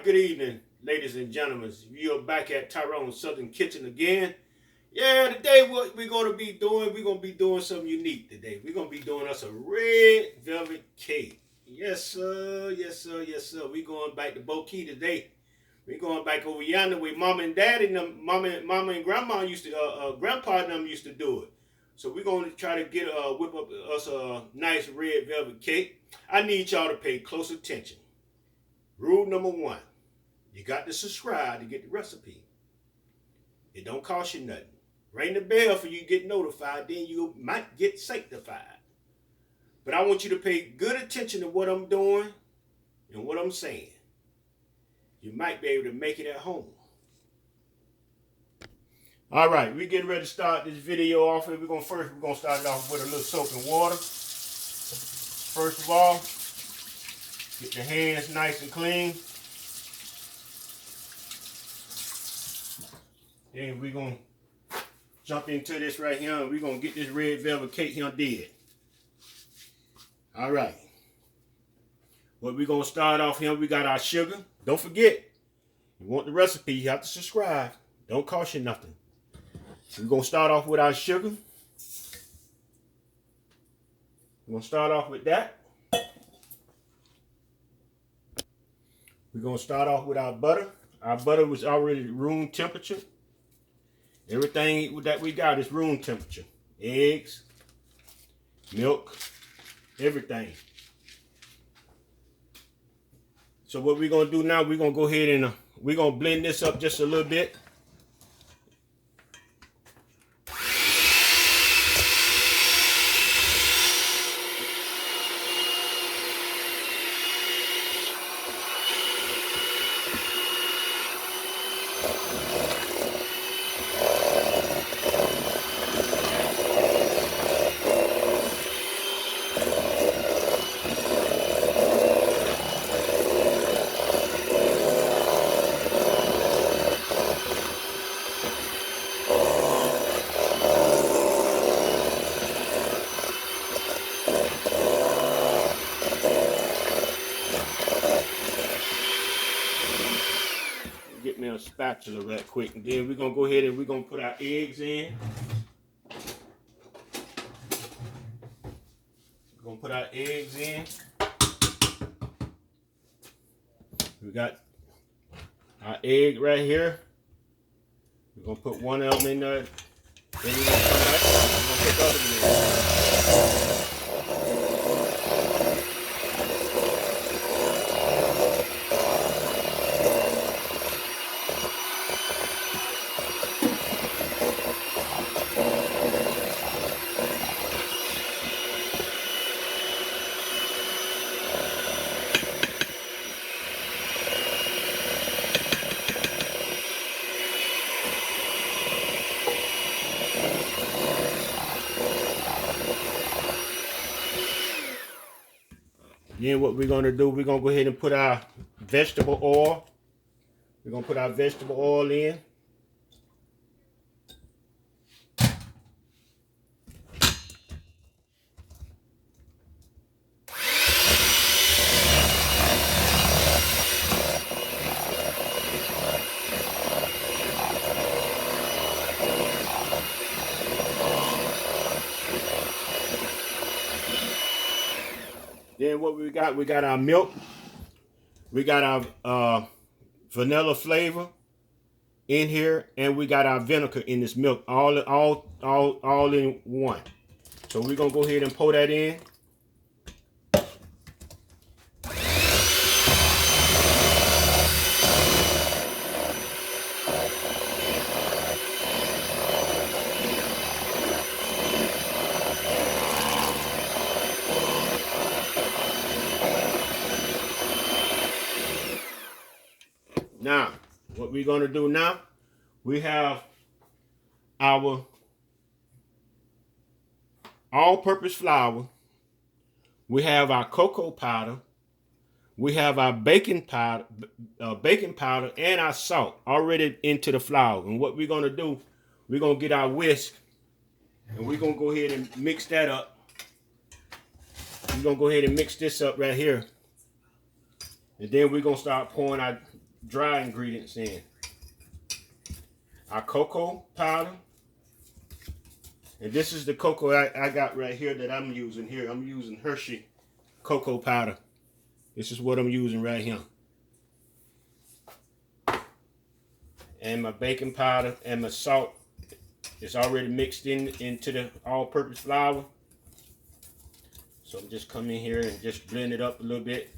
Good evening, ladies and gentlemen. You're back at Tyron'e Southern Kitchen again. Yeah, today what we're going to be doing, we're going to be doing something unique today. We're going to be doing us a red velvet cake. Yes, sir. Yes, sir. Yes, sir. We're going back to Bokeh today. We're going back over yonder where mama and daddy and them, mama and grandma used to, grandpa and them used to do it. So we're going to try to whip up us a nice red velvet cake. I need y'all to pay close attention. Rule number one. You got to subscribe to get the recipe. It don't cost you nothing. Ring the bell for you to get notified, then you might get sanctified. But I want you to pay good attention to what I'm doing and what I'm saying. You might be able to make it at home. All right, we're getting ready to start this video off. We're gonna start it off with a little soap and water. First of all, get your hands nice and clean. Then we're going to jump into this right here, and we're going to get this red velvet cake here did. All right. What we're going to start off here, we got our sugar. Don't forget, you want the recipe, you have to subscribe. Don't cost you nothing. We're going to start off with our sugar. We're going to start off with that. We're going to start off with our butter. Our butter was already room temperature. Everything that we got is room temperature. Eggs, milk, everything. So what we're going to do now, we're going to go ahead and we're going to blend this up just a little bit. Get me a spatula right quick, and then we're gonna go ahead and we're gonna put our eggs in. We're gonna put our eggs in. We got our egg right here. We're gonna put one of them in there. Then we're gonna come back. We're gonna put the other one in. Then what we're going to do, we're going to go ahead and put our vegetable oil. We're going to put our vegetable oil in. Then what we got our milk. We got our vanilla flavor in here, and we got our vinegar in this milk, all in one. So we're gonna go ahead and pour that in. Now, what we're going to do now, we have our all-purpose flour. We have our cocoa powder. We have our baking powder, and our salt already into the flour. And what we're going to do, we're going to get our whisk, and we're going to go ahead and mix that up. We're going to go ahead and mix this up right here. And then we're going to start pouring dry ingredients in. Our cocoa powder. And this is the cocoa I got right here that I'm using here. I'm using Hershey cocoa powder. This is what I'm using right here. And my baking powder and my salt is already mixed into the all-purpose flour. So I'm just come in here and just blend it up a little bit.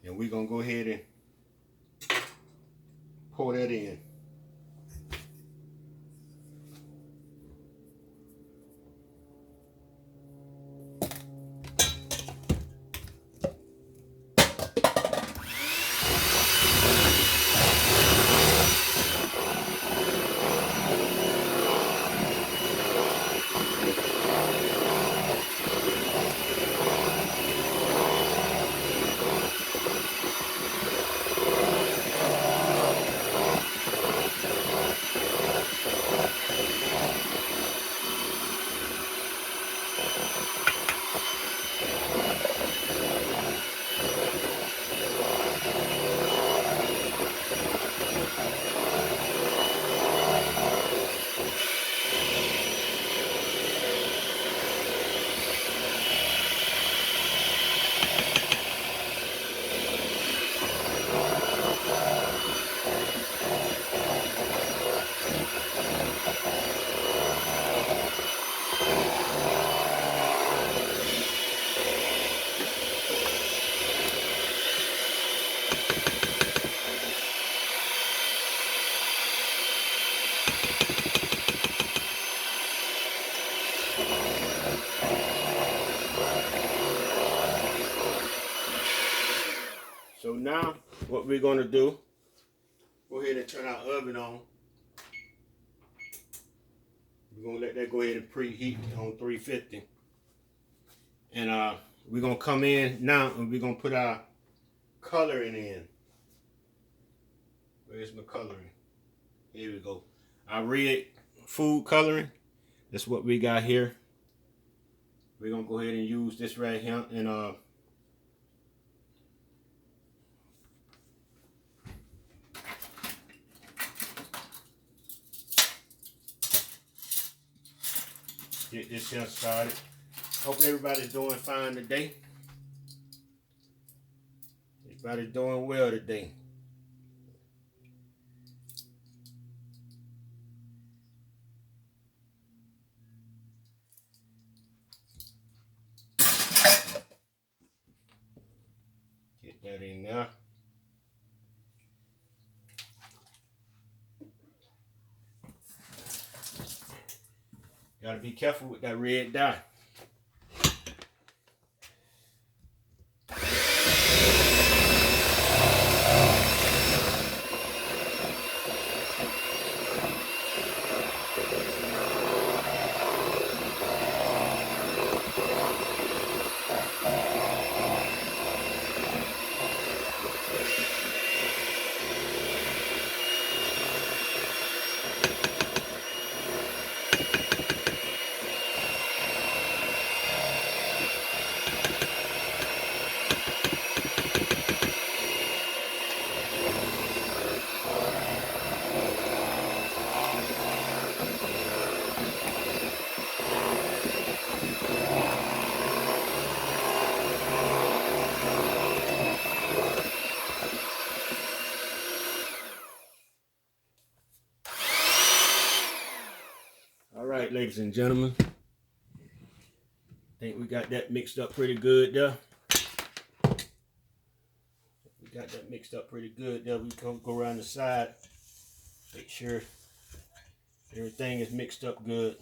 And we're gonna go ahead and pour that in. So now what we're going to do, go ahead and turn our oven on. We're going to let that go ahead and preheat on 350. And we're going to come in now and we're going to put our coloring in. Where's my coloring? Here we go. Our red food coloring. That's what we got here. We're going to go ahead and use this right here and get this here started. Hope everybody's doing fine today. Everybody's doing well today. Get that in there. Gotta be careful with that red dye. All right, ladies and gentlemen. I think we got that mixed up pretty good there. We got that mixed up pretty good there. We can go around the side. Make sure everything is mixed up good.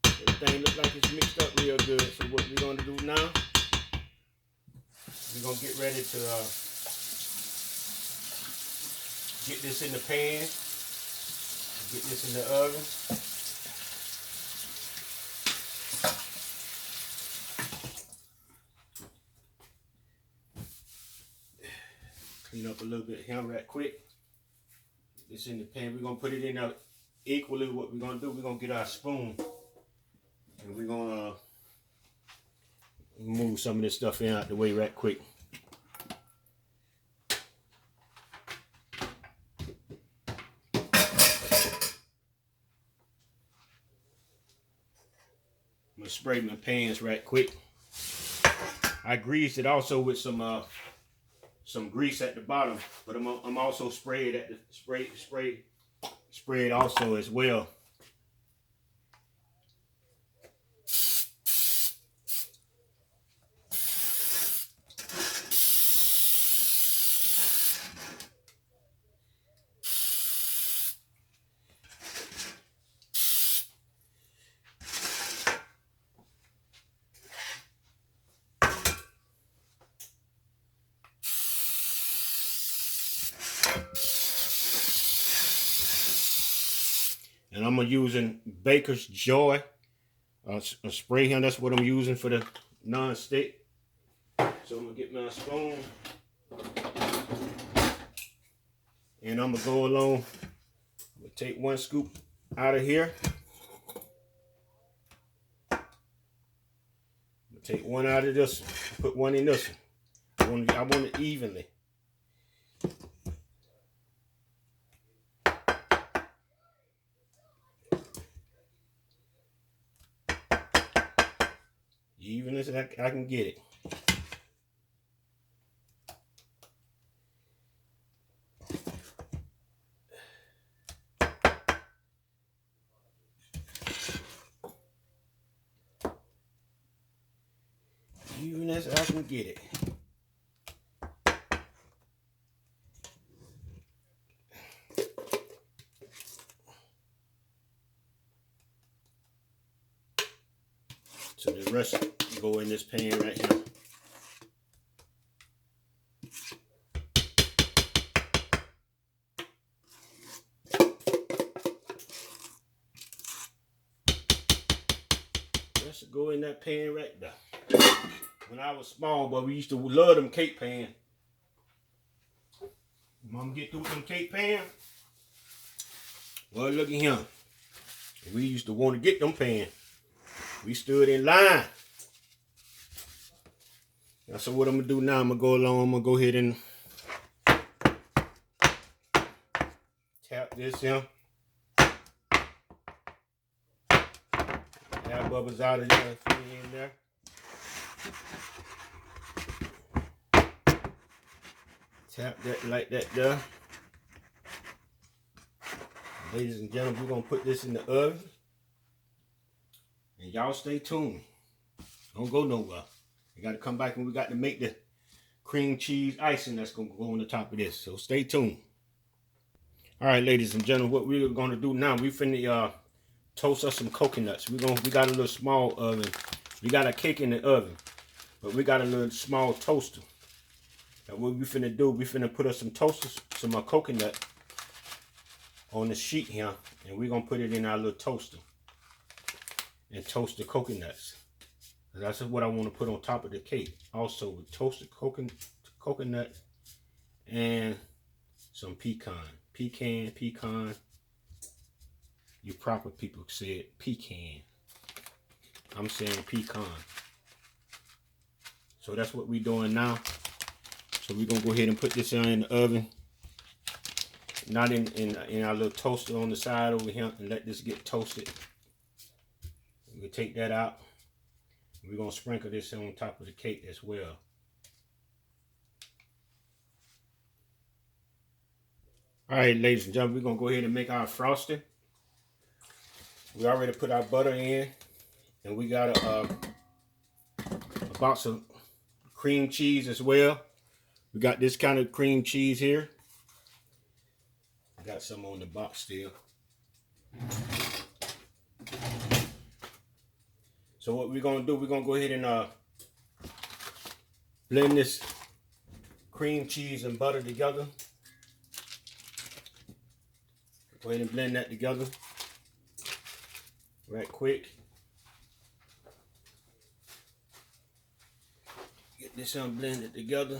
Everything looks like it's mixed up real good. So what we're going to do now, we're going to get ready to get this in the pan, get this in the oven. Clean up a little bit here right quick. this in the pan. We're gonna put it in equally. What we're gonna do, we're gonna get our spoon and we're gonna move some of this stuff in out the way right quick. I'm gonna spray my pans right quick. I greased it also with some grease at the bottom, but I'm also sprayed at the spray it also as well. And I'm using Baker's Joy a spray here. That's what I'm using for the non-stick. So I'm gonna get my spoon and I'm gonna go along. I'm gonna take one scoop out of here. I'm gonna take one out of this, put one in this one. I want it evenly. Even as I can get it. Even as I can get it. So the rest go in this pan right here. Rest go in that pan right there. When I was small, but we used to love them cake pans. Mom get through with them cake pans. Well, look at him. We used to want to get them pans. We stood in line. So what I'm gonna do now, I'm gonna go along, I'm gonna go ahead and tap this in. Air bubbles out of there, in there. Tap that like that there. Ladies and gentlemen, we're gonna put this in the oven. And y'all stay tuned. Don't go nowhere. You gotta come back and we got to make the cream cheese icing that's gonna go on the top of this. So stay tuned. All right, ladies and gentlemen, what we're gonna do now, we finna toast us some coconuts. We got a little small oven. We got a cake in the oven, but we got a little small toaster. And what we finna do, we finna put us some toasters, some coconut on the sheet here, and we're gonna put it in our little toaster and toast the coconuts. That's what I want to put on top of the cake. Also with toasted coconut and some pecan. You proper people said pecan. I'm saying pecan. So that's what we're doing now. So we're gonna go ahead and put this in the oven. Not in our little toaster on the side over here, and let this get toasted. We'll take that out. We're going to sprinkle this on top of the cake as well. All right, ladies and gentlemen, we're going to go ahead and make our frosting. We already put our butter in, and we got a box of cream cheese as well. We got this kind of cream cheese here. Got some on the box still. So what we're gonna do, we're gonna go ahead and blend this cream cheese and butter together. Go ahead and blend that together right quick. Get this blended together.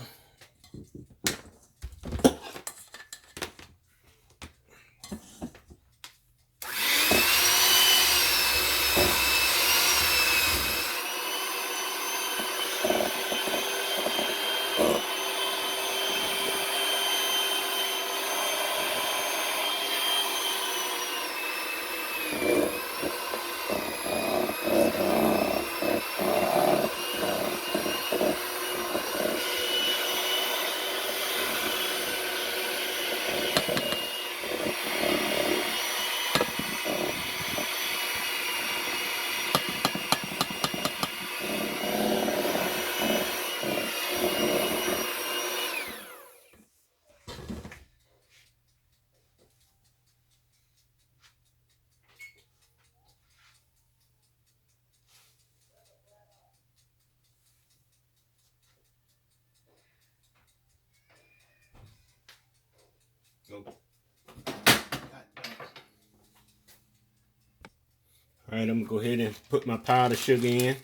All right, I'm gonna go ahead and put my powdered sugar in.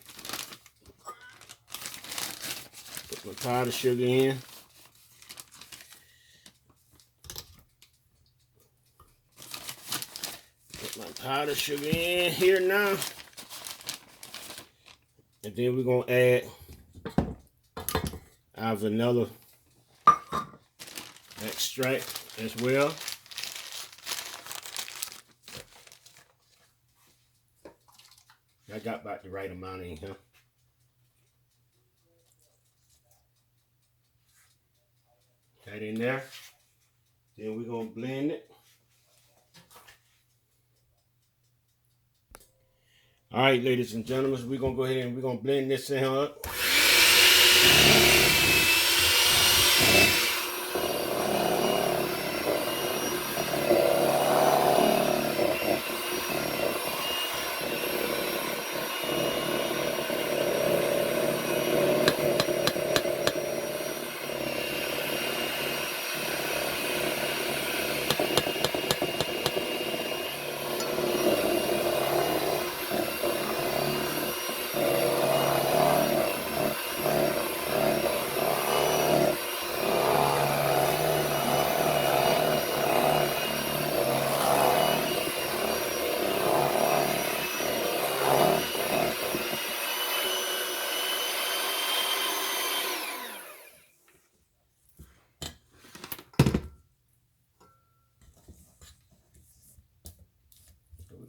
Put my powdered sugar in. Put my powdered sugar in here now. And then we're gonna add our vanilla extract as well. I got about the right amount in here. That in there. Then we're gonna blend it. All right, ladies and gentlemen, we're gonna go ahead and we're gonna blend this in up.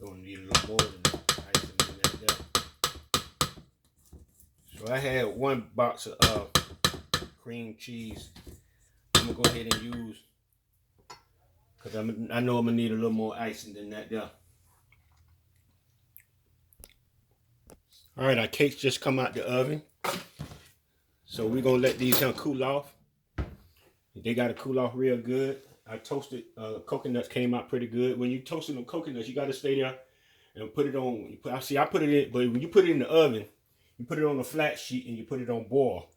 We're gonna need a little more than icing in there. So I had 1 box of cream cheese. I'm gonna go ahead and use, because I know I'm gonna need a little more icing than that there. All right, our cakes just come out the oven. So we're gonna let these cool off. They gotta cool off real good. I toasted coconuts, came out pretty good. When you toasting them coconuts, you gotta stay there and put it on. I put it in, but when you put it in the oven, you put it on a flat sheet and you put it on boil,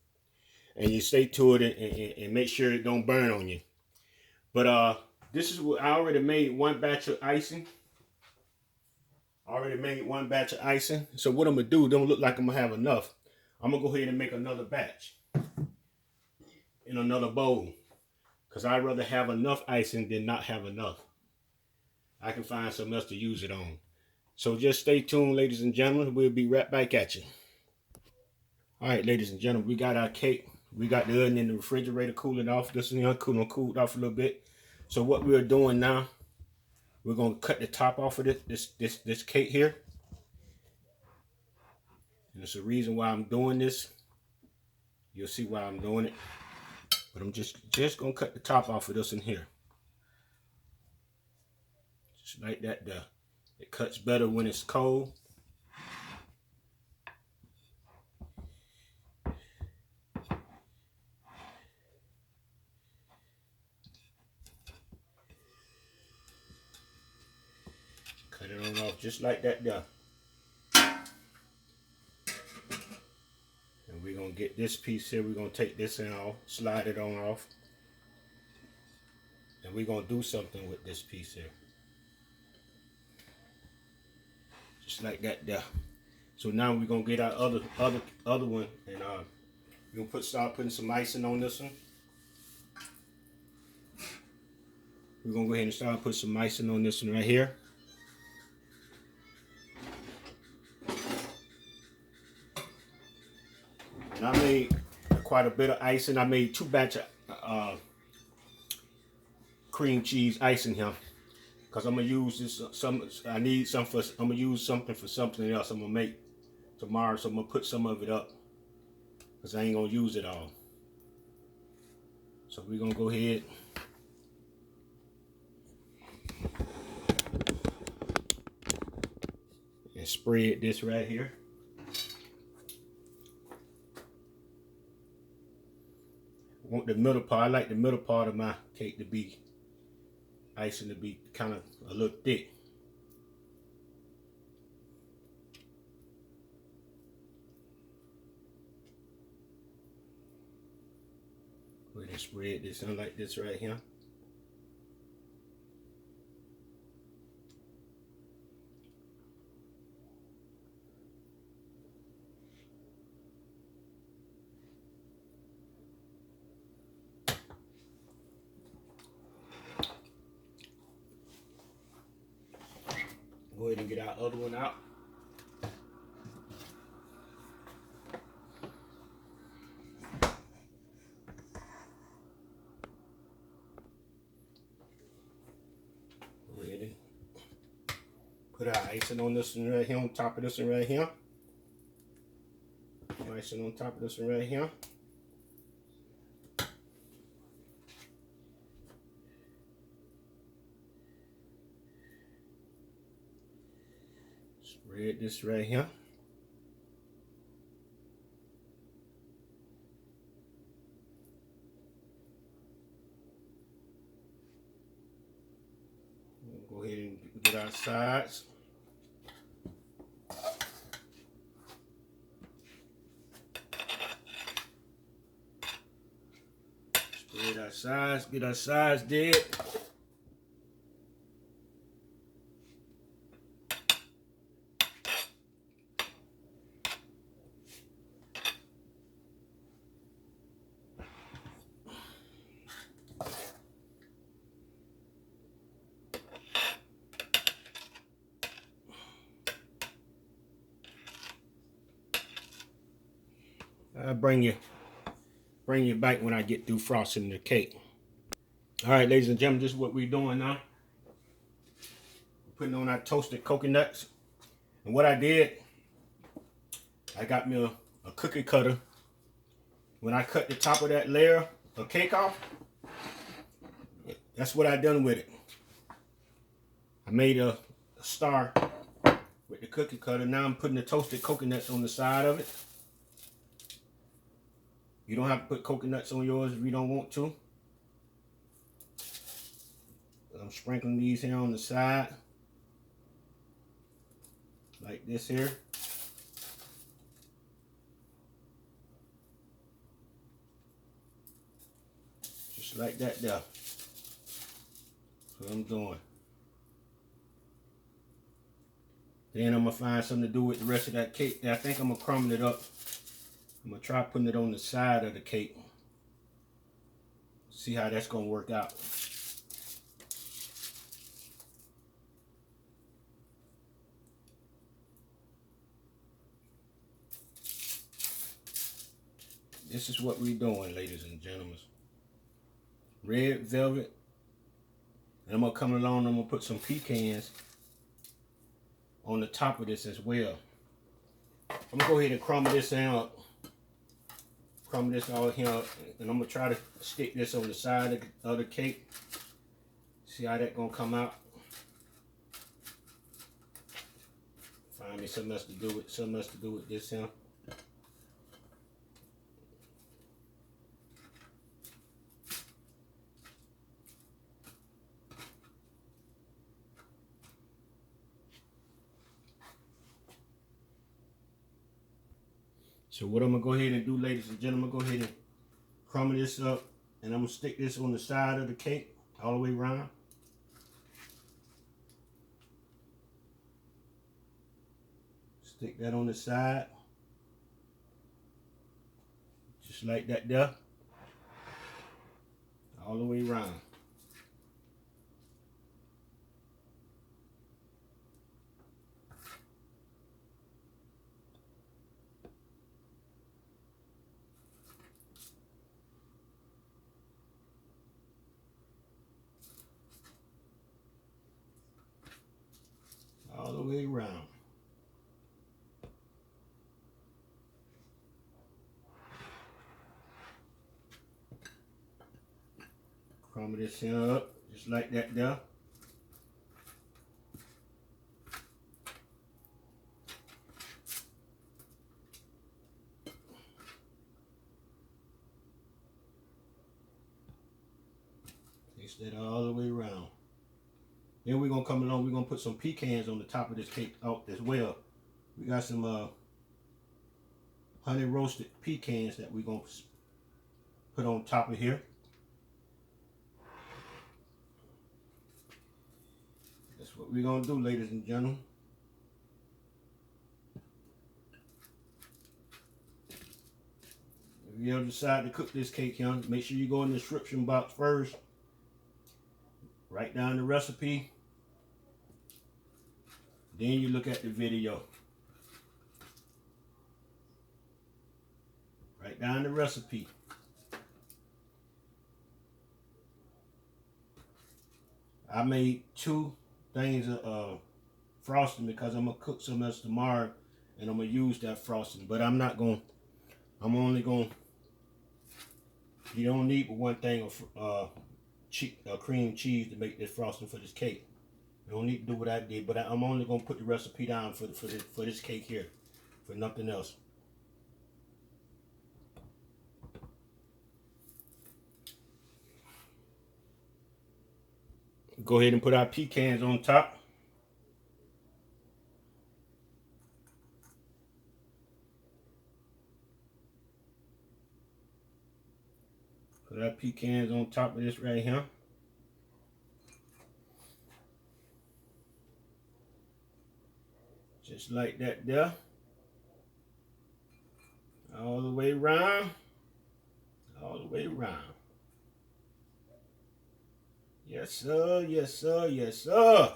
and you stay to it and make sure it don't burn on you. But this is what I already made 1 batch of icing. So what I'm gonna do, don't look like I'm gonna have enough. I'm gonna go ahead and make another batch in another bowl, because I'd rather have enough icing than not have enough. I can find something else to use it on. So just stay tuned, ladies and gentlemen. We'll be right back at you. All right, ladies and gentlemen, we got our cake. We got the oven in the refrigerator cooling off. This is cooled off a little bit. So what we're doing now, we're gonna cut the top off of this cake here. And there's a reason why I'm doing this. You'll see why I'm doing it. But I'm just gonna cut the top off of this in here. Just like that there. It cuts better when it's cold. Cut it on off just like that there. And we're gonna get this piece here. We're gonna take this and off, slide it on off. And we're gonna do something with this piece here. Just like that there. So now we're gonna get our other one, and we're gonna start putting some icing on this one. We're gonna go ahead and start putting some icing on this one right here. And I made quite a bit of icing. I made 2 batches of cream cheese icing here, because I'm gonna use this. I need some for. I'm gonna use something for something else. I'm gonna make tomorrow, so I'm gonna put some of it up, because I ain't gonna use it all. So we're gonna go ahead. And spread this right here. I want the middle part. I like the middle part of my cake to be icing, to be kind of a little thick. Go ahead and spread this on like this right here. Go ahead and get our other one out. Go ahead and put our icing on this one right here, on top of this one right here. Icing on top of this one right here. Spread this right here. We'll go ahead and get our sides. Spread our sides, get our sides dead. I'll bring you back when I get through frosting the cake. All right, ladies and gentlemen, this is what we're doing now. We're putting on our toasted coconuts. And what I did, I got me a cookie cutter. When I cut the top of that layer of cake off, that's what I done with it. I made a star with the cookie cutter. Now I'm putting the toasted coconuts on the side of it. You don't have to put coconuts on yours if you don't want to. I'm sprinkling these here on the side. Like this here. Just like that there. That's what I'm doing. Then I'm going to find something to do with the rest of that cake. I think I'm going to crumble it up. I'm going to try putting it on the side of the cake. See how that's going to work out. This is what we're doing, ladies and gentlemen. Red velvet. And I'm going to come along, I'm going to put some pecans on the top of this as well. I'm going to go ahead and crumble this out. Crumble this all here, and I'm going to try to stick this on the side of the cake. See how that's going to come out. Find me something else to do with this here. So what I'm going to go ahead and do, ladies and gentlemen, go ahead and crumble this up. And I'm going to stick this on the side of the cake all the way around. Stick that on the side. Just like that there. All the way around. All the way around. Crumble this here up, just like that there. Place that all the way around. Then we're going to come along, we're going to put some pecans on the top of this cake out as well. We got some honey roasted pecans that we're going to put on top of here. That's what we're going to do, ladies and gentlemen. If you ever decide to cook this cake, make sure you go in the description box first. Write down the recipe. Then you look at the video. Write down the recipe. I made 2 things of frosting because I'm going to cook some else tomorrow and I'm going to use that frosting. But I'm only going to, you don't need but 1 thing of cream cheese to make this frosting for this cake. You don't need to do what I did, but I'm only going to put the recipe down for this cake here, for nothing else. Go ahead and put our pecans on top. Put our pecans on top of this right here. Just like that there. All the way around. All the way around. Yes, sir. Yes, sir. Yes, sir.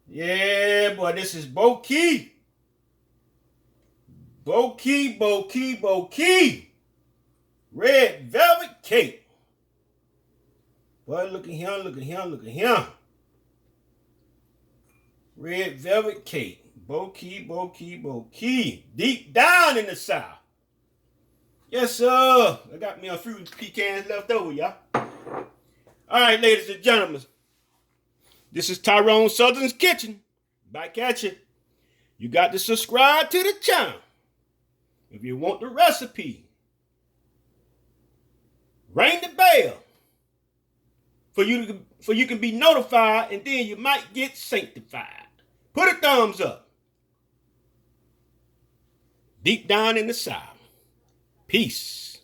Yeah, boy, this is Bo-Key. Bo-Key, Bo-Key, Bo-Key. Red velvet cake. Boy, look at him, look at him, look at him. Red velvet cake. Bo-Key, Bo-Key, Bo-Key. Deep down in the South. Yes, sir. I got me a few pecans left over, y'all. All right, ladies and gentlemen. This is Tyron'e Southern's Kitchen. Back at you. You got to subscribe to the channel. If you want the recipe, ring the bell for you can be notified, and then you might get sanctified. Put a thumbs up. Deep down in the South. Peace.